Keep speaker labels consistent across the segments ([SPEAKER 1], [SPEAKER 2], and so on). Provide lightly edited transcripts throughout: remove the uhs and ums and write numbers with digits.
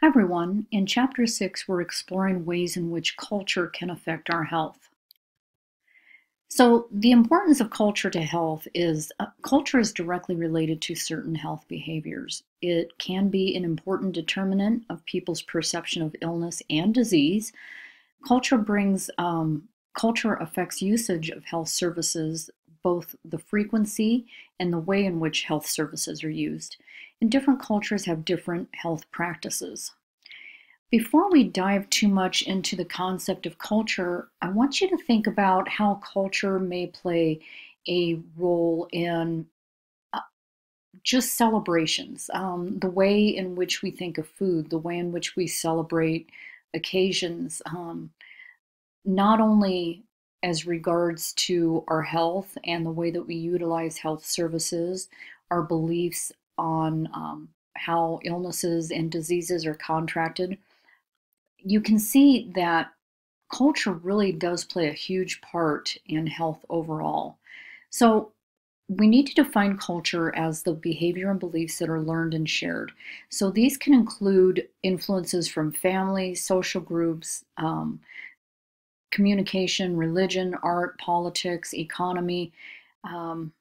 [SPEAKER 1] Hi everyone. In Chapter 6, we're exploring ways in which culture can affect our health. So, the importance of culture to health is culture is directly related to certain health behaviors. It can be an important determinant of people's perception of illness and disease. Culture brings culture affects usage of health services, both the frequency and the way in which health services are used. And different cultures have different health practices. Before we dive too much into the concept of culture, I want you to think about how culture may play a role in uh, just celebrations, the way in which we think of food, the way in which we celebrate occasions, not only as regards to our health and the way that we utilize health services, our beliefs on how illnesses and diseases are contracted. You can see that culture really does play a huge part in health overall. So, we need to define culture as the behavior and beliefs that are learned and shared. So, these can include influences from family, social groups, communication, religion, art, politics, economy. Um,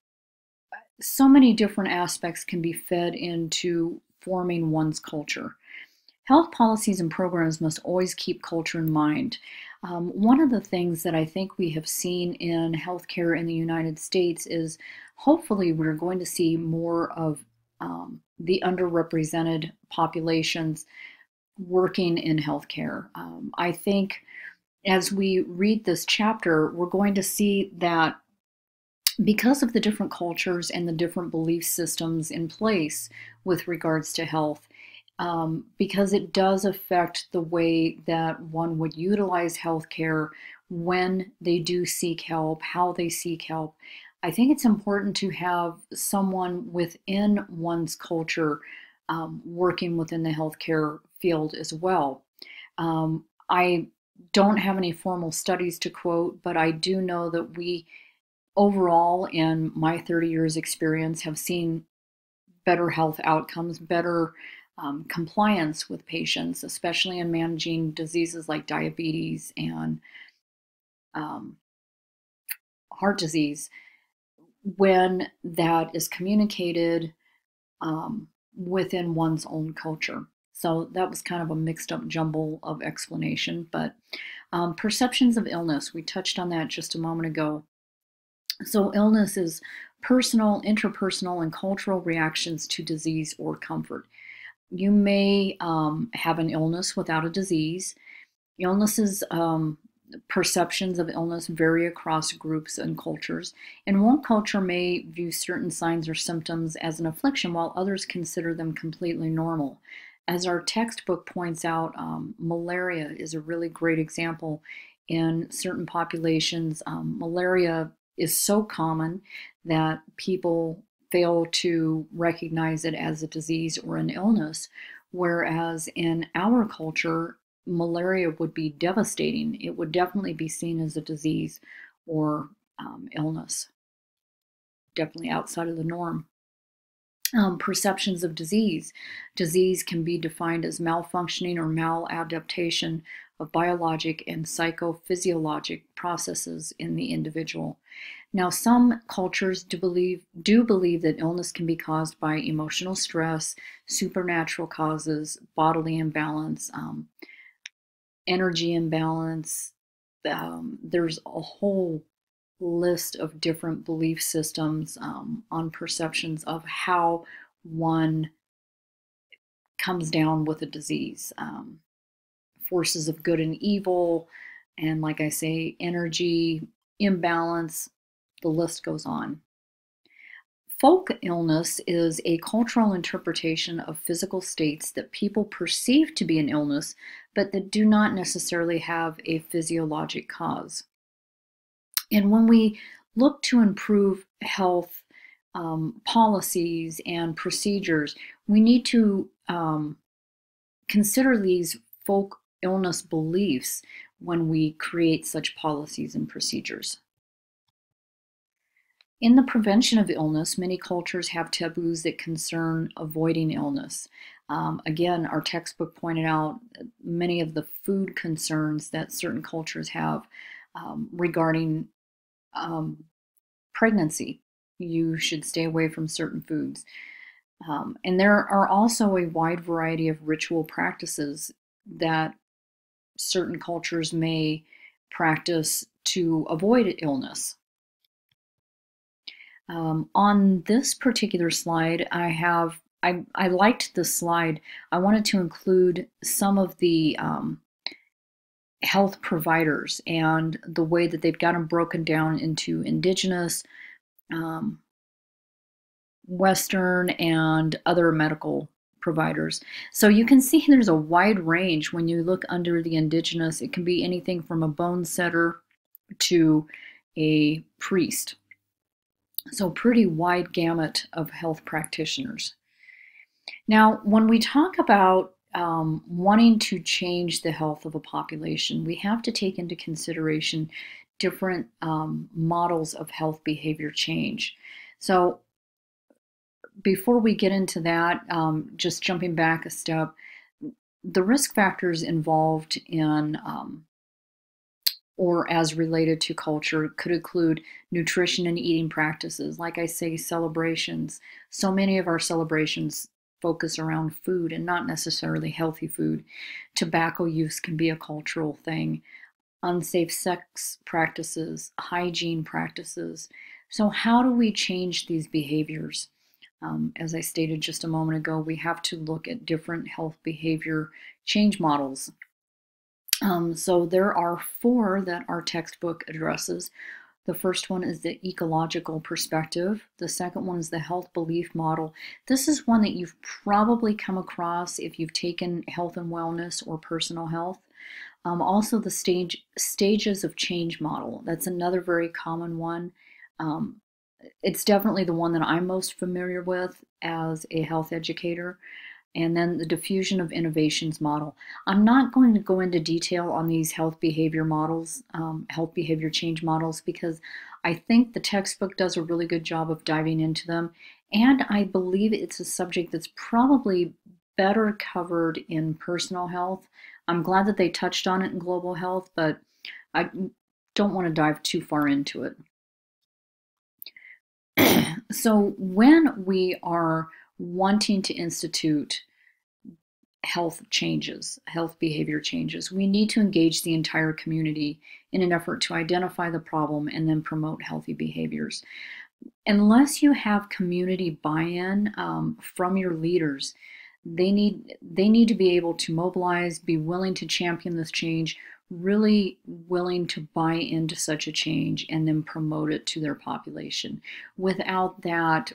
[SPEAKER 1] so many different aspects can be fed into forming one's culture. Health policies and programs must always keep culture in mind. One of the things that I think we have seen in healthcare in the United States is hopefully we're going to see more of the underrepresented populations working in healthcare. I think as we read this chapter, we're going to see that because of the different cultures and the different belief systems in place with regards to health, because it does affect the way that one would utilize healthcare when they do seek help, how they seek help. I think it's important to have someone within one's culture working within the healthcare field as well. I don't have any formal studies to quote, but I do know that we overall, in my 30 years experience, have seen better health outcomes, better compliance with patients, especially in managing diseases like diabetes and um, heart disease, when that is communicated within one's own culture. So that was kind of a mixed up jumble of explanation, but perceptions of illness, we touched on that just a moment ago. So illness is personal, interpersonal, and cultural reactions to disease or comfort. You may have an illness without a disease. Illnesses, perceptions of illness vary across groups and cultures, and one culture may view certain signs or symptoms as an affliction while others consider them completely normal. As our textbook points out, malaria is a really great example. In certain populations, malaria is so common that people fail to recognize it as a disease or an illness, whereas in our culture, malaria would be devastating. It would definitely be seen as a disease or illness, definitely outside of the norm. Perceptions of disease. Disease can be defined as malfunctioning or maladaptation of biologic and psychophysiologic processes in the individual. Now, some cultures do believe that illness can be caused by emotional stress, supernatural causes, bodily imbalance, energy imbalance. There's a whole list of different belief systems on perceptions of how one comes down with a disease. Forces of good and evil, and like I say, energy imbalance, the list goes on. Folk illness is a cultural interpretation of physical states that people perceive to be an illness, but that do not necessarily have a physiologic cause. And when we look to improve health policies and procedures, we need to consider these folk illness beliefs when we create such policies and procedures. In the prevention of illness, many cultures have taboos that concern avoiding illness. Again, our textbook pointed out many of the food concerns that certain cultures have regarding pregnancy. You should stay away from certain foods. And there are also a wide variety of ritual practices that certain cultures may practice to avoid illness. On this particular slide, I liked this slide. I wanted to include some of the health providers and the way that they've got them broken down into indigenous, Western, and other medical providers. So you can see there's a wide range when you look under the indigenous. It can be anything from a bone setter to a priest. So pretty wide gamut of health practitioners. Now, when we talk about wanting to change the health of a population, we have to take into consideration different models of health behavior change. So before we get into that, just jumping back a step, the risk factors involved in or as related to culture could include nutrition and eating practices. Like I say, celebrations. So many of our celebrations focus around food and not necessarily healthy food. Tobacco use can be a cultural thing. Unsafe sex practices, hygiene practices. So how do we change these behaviors? As I stated just a moment ago, we have to look at different health behavior change models. So there are 4 that our textbook addresses. The first one is the ecological perspective. The second one is the health belief model. This is one that you've probably come across if you've taken health and wellness or personal health. Also the stages of change model. That's another very common one. It's definitely the one that I'm most familiar with as a health educator. And then the diffusion of innovations model. I'm not going to go into detail on these health behavior models, health behavior change models, because I think the textbook does a really good job of diving into them. And I believe it's a subject that's probably better covered in personal health. I'm glad that they touched on it in global health, but I don't want to dive too far into it. So when we are wanting to institute health changes, health behavior changes, we need to engage the entire community in an effort to identify the problem and then promote healthy behaviors. Unless you have community buy-in from your leaders, they need to be able to mobilize, be willing to champion this change, really willing to buy into such a change and then promote it to their population. Without that,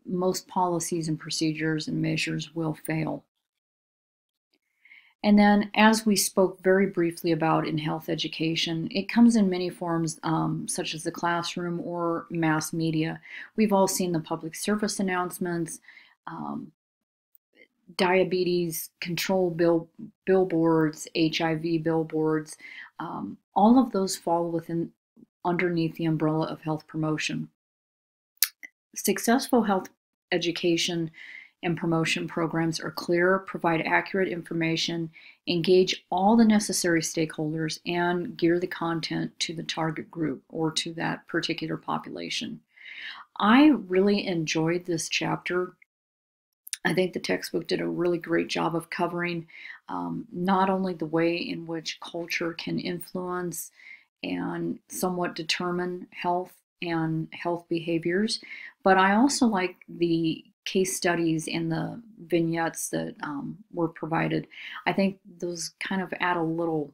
[SPEAKER 1] most policies and procedures and measures will fail. And then, as we spoke very briefly about in health education, it comes in many forms, such as the classroom or mass media. We've all seen the public service announcements, diabetes control billboards, HIV billboards. All of those fall underneath the umbrella of health promotion. Successful health education and promotion programs are clear, provide accurate information, engage all the necessary stakeholders, and gear the content to the target group or to that particular population. I really enjoyed this chapter. I think the textbook did a really great job of covering not only the way in which culture can influence and somewhat determine health and health behaviors, but I also like the case studies and the vignettes that were provided. I think those kind of add a little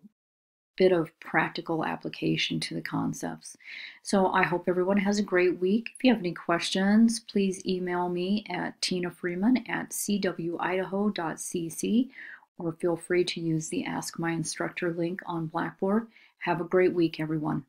[SPEAKER 1] bit of practical application to the concepts. So I hope everyone has a great week. If you have any questions, please email me at tinafreeman@cwidaho.cc or feel free to use the Ask My Instructor link on Blackboard. Have a great week, everyone.